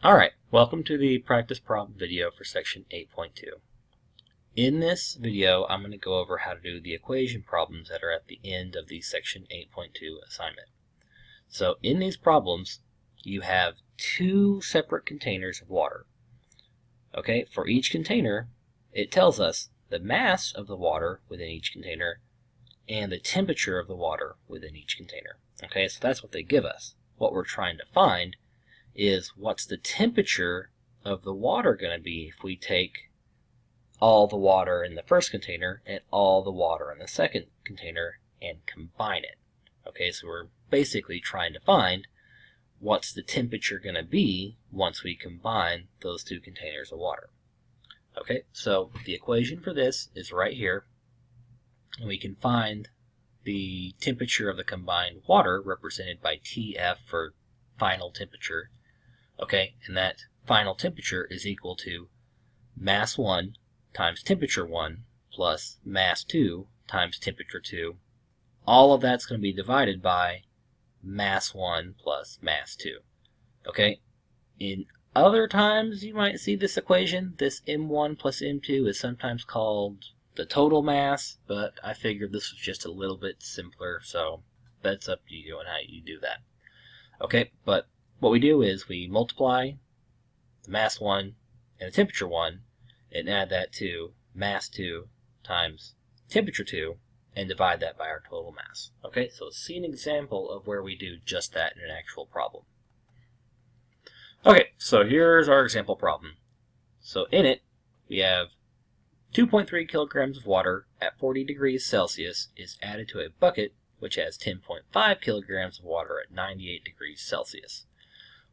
Alright, welcome to the practice problem video for section 8.2. In this video, I'm going to go over how to do the equation problems that are at the end of the section 8.2 assignment. So in these problems, you have two separate containers of water. Okay, for each container, it tells us the mass of the water within each container and the temperature of the water within each container. Okay, so that's what they give us. What we're trying to find is what's the temperature of the water going to be if we take all the water in the first container and all the water in the second container and combine it. Okay, so we're basically trying to find what's the temperature going to be once we combine those two containers of water. Okay, so the equation for this is right here, and we can find the temperature of the combined water represented by TF for final temperature. Okay, and that final temperature is equal to mass 1 times temperature 1 plus mass 2 times temperature 2. All of that's going to be divided by mass 1 plus mass 2. Okay, in other times you might see this equation, this M1 plus M2 is sometimes called the total mass, but I figured this was just a little bit simpler, so that's up to you and how you do that. Okay, but what we do is we multiply the mass 1 and the temperature 1 and add that to mass 2 times temperature 2 and divide that by our total mass. Okay, so let's see an example of where we do just that in an actual problem. Okay, so here's our example problem. So in it, we have 2.3 kilograms of water at 40 degrees Celsius is added to a bucket which has 10.5 kilograms of water at 98 degrees Celsius.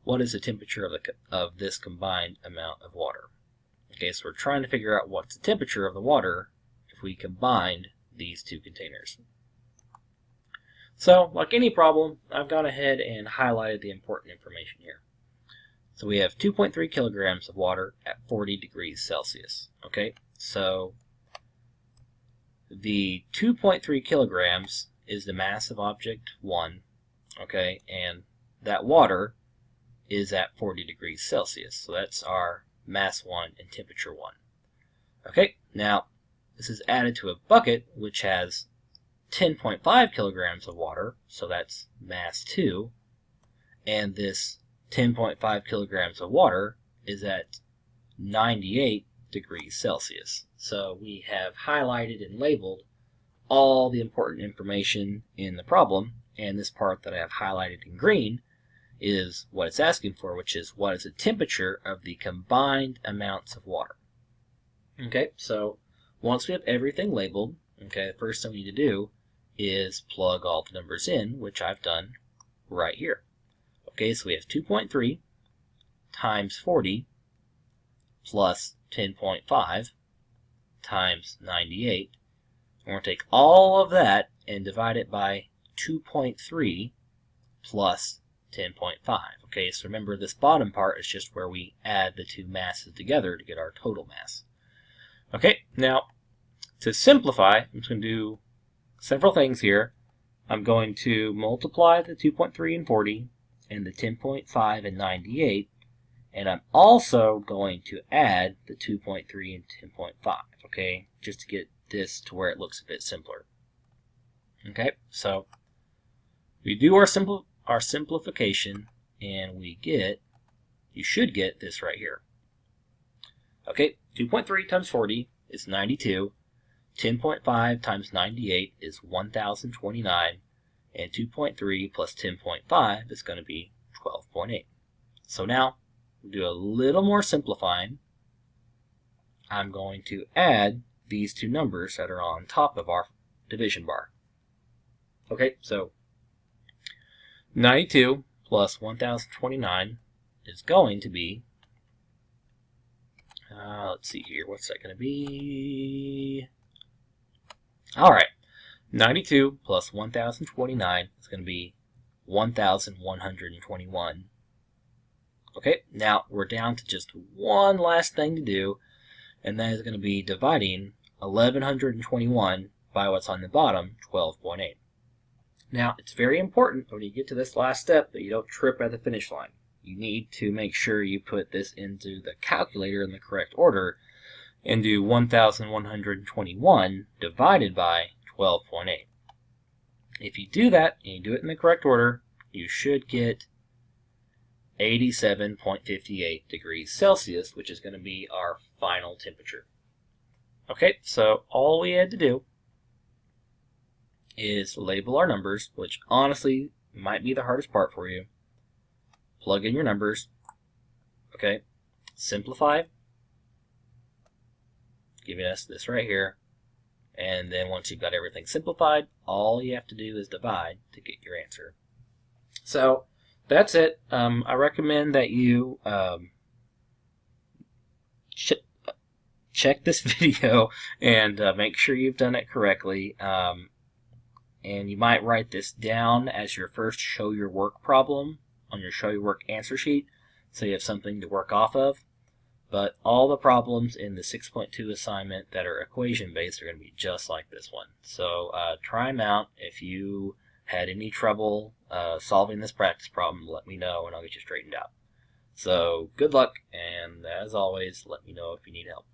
What is the temperature of this combined amount of water? Okay, so we're trying to figure out what's the temperature of the water if we combined these two containers. So, like any problem, I've gone ahead and highlighted the important information here. So we have 2.3 kilograms of water at 40 degrees Celsius. Okay, so the 2.3 kilograms is the mass of object 1, okay, and that water is at 40 degrees Celsius. So that's our mass 1 and temperature 1. Okay, now this is added to a bucket which has 10.5 kilograms of water, so that's mass 2, and this 10.5 kilograms of water is at 98 degrees Celsius. So we have highlighted and labeled all the important information in the problem, and this part that I have highlighted in green is what it's asking for, which is what is the temperature of the combined amounts of water. Okay, so once we have everything labeled, okay, the first thing we need to do is plug all the numbers in, which I've done right here. Okay, so we have 2.3 times 40 plus 10.5 times 98. We're going to take all of that and divide it by 2.3 plus 10.5. Okay, so remember this bottom part is just where we add the two masses together to get our total mass. Okay, now to simplify, I'm just going to do several things here. I'm going to multiply the 2.3 and 40 and the 10.5 and 98, and I'm also going to add the 2.3 and 10.5, okay, just to get this to where it looks a bit simpler. Okay, so we do our simplification, and we get, you should get this right here. Okay, 2.3 times 40 is 92, 10.5 times 98 is 1029, and 2.3 plus 10.5 is going to be 12.8. So now, we'll do a little more simplifying. I'm going to add these two numbers that are on top of our division bar. Okay, so 92 plus 1029 is going to be, let's see here, what's that going to be? Alright, 92 plus 1029 is going to be 1121. Okay, now we're down to just one last thing to do, and that is going to be dividing 1121 by what's on the bottom, 12.8. Now, it's very important when you get to this last step that you don't trip at the finish line. you need to make sure you put this into the calculator in the correct order and do 1,121 divided by 12.8. If you do that and you do it in the correct order, you should get 87.58 degrees Celsius, which is going to be our final temperature. Okay, so all we had to do is label our numbers, which honestly might be the hardest part for you. Plug in your numbers. Okay, simplify, giving us this right here. And then once you've got everything simplified, all you have to do is divide to get your answer. So that's it. I recommend that you check this video and make sure you've done it correctly. And you might write this down as your first show your work problem on your show your work answer sheet, so you have something to work off of. But all the problems in the 6.2 assignment that are equation based are going to be just like this one. So try them out. If you had any trouble solving this practice problem, let me know and I'll get you straightened out. So good luck, and as always, let me know if you need help.